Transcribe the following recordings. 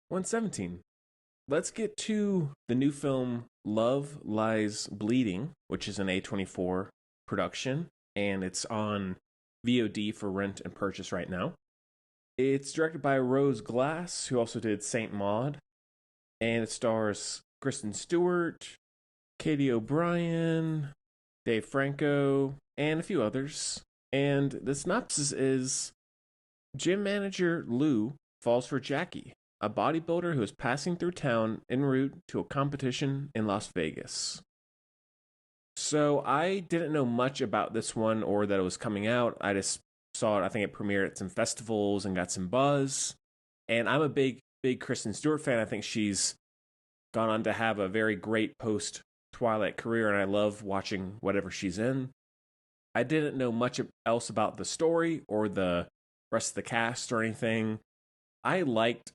117. Let's get to the new film Love Lies Bleeding, which is an A24 production, and it's on VOD for rent and purchase right now. It's directed by Rose Glass, who also did Saint Maud, and it stars Kristen Stewart, Katie O'Brien, Dave Franco, and a few others. And the synopsis is gym manager Lou falls for Jackie, a bodybuilder who is passing through town en route to a competition in Las Vegas. So I didn't know much about this one or that it was coming out. I just saw it. I think it premiered at some festivals and got some buzz. And I'm a big Kristen Stewart fan. I think she's gone on to have a very great post Twilight career, and I love watching whatever she's in. I didn't know much else about the story or the rest of the cast or anything. I liked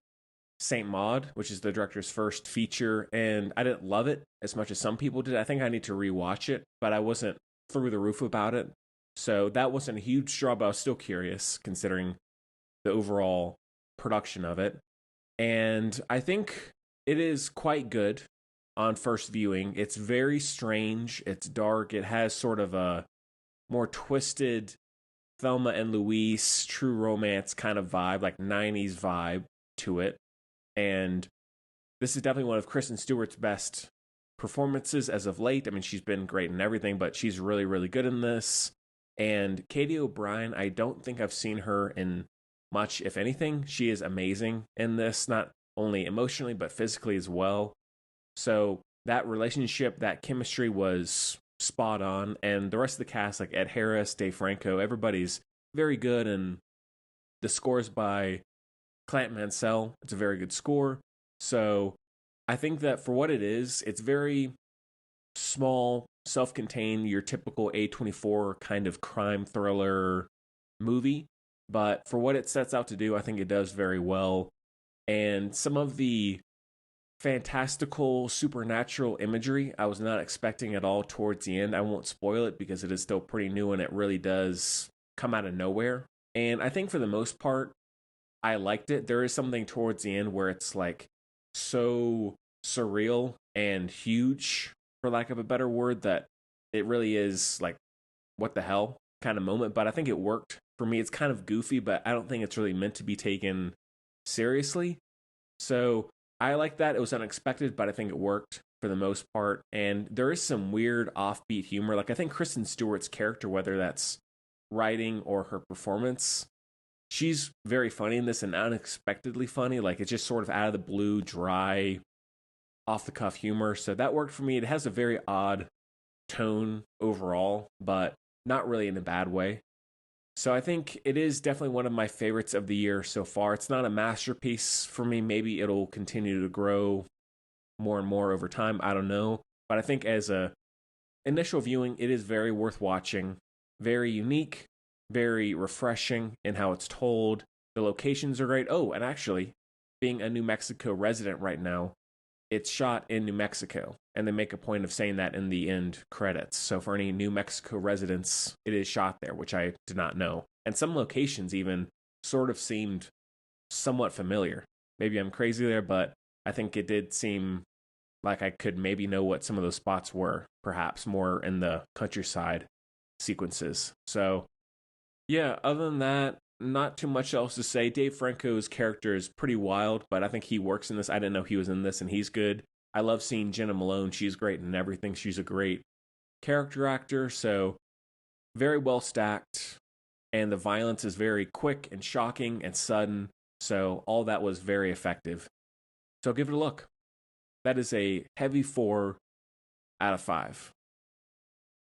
Saint Maud, which is the director's first feature, and I didn't love it as much as some people did. I think I need to rewatch it, but I wasn't through the roof about it. So that wasn't a huge draw, but I was still curious considering the overall production of it. And I think it is quite good on first viewing. It's very strange. It's dark. It has sort of a more twisted Thelma and Louise true romance kind of vibe, like 90s vibe to it. And this is definitely one of Kristen Stewart's best performances as of late. I mean, she's been great in everything, but she's really, really good in this. And Katie O'Brien, I don't think I've seen her in much, if anything. She is amazing in this, not only emotionally, but physically as well. So that relationship, that chemistry was spot on. And the rest of the cast, like Ed Harris, Dave Franco, everybody's very good. And the scores by Clint Mansell, it's a very good score. So I think that for what it is, it's very small, self-contained, your typical A24 kind of crime thriller movie. But for what it sets out to do, I think it does very well. And some of the fantastical, supernatural imagery I was not expecting at all towards the end. I won't spoil it because it is still pretty new and it really does come out of nowhere. And I think for the most part, I liked it. There is something towards the end where it's like so surreal and huge, for lack of a better word, that it really is like, what the hell kind of moment. But I think it worked for me. It's kind of goofy, but I don't think it's really meant to be taken seriously. So I like that. It was unexpected, but I think it worked for the most part. And there is some weird offbeat humor. Like I think Kristen Stewart's character, whether that's writing or her performance, she's very funny in this and unexpectedly funny. Like it's just sort of out of the blue, dry, off the cuff humor. So that worked for me. It has a very odd tone overall, but not really in a bad way. So I think it is definitely one of my favorites of the year so far. It's not a masterpiece for me. Maybe it'll continue to grow more and more over time. I don't know. But I think as a initial viewing, it is very worth watching. Very unique, very refreshing in how it's told. The locations are great. Oh, and actually, being a New Mexico resident right now, it's shot in New Mexico, and they make a point of saying that in the end credits. So for any New Mexico residents, it is shot there, which I did not know. And some locations even sort of seemed somewhat familiar. Maybe I'm crazy there, but I think it did seem like I could maybe know what some of those spots were, perhaps more in the countryside sequences. So yeah, other than that, not too much else to say. Dave Franco's character is pretty wild, but I think he works in this. I didn't know he was in this, and he's good. I love seeing Jenna Malone. She's great in everything. She's a great character actor, so very well stacked. And the violence is very quick and shocking and sudden, so all that was very effective. So give it a look. That is a heavy 4 out of 5.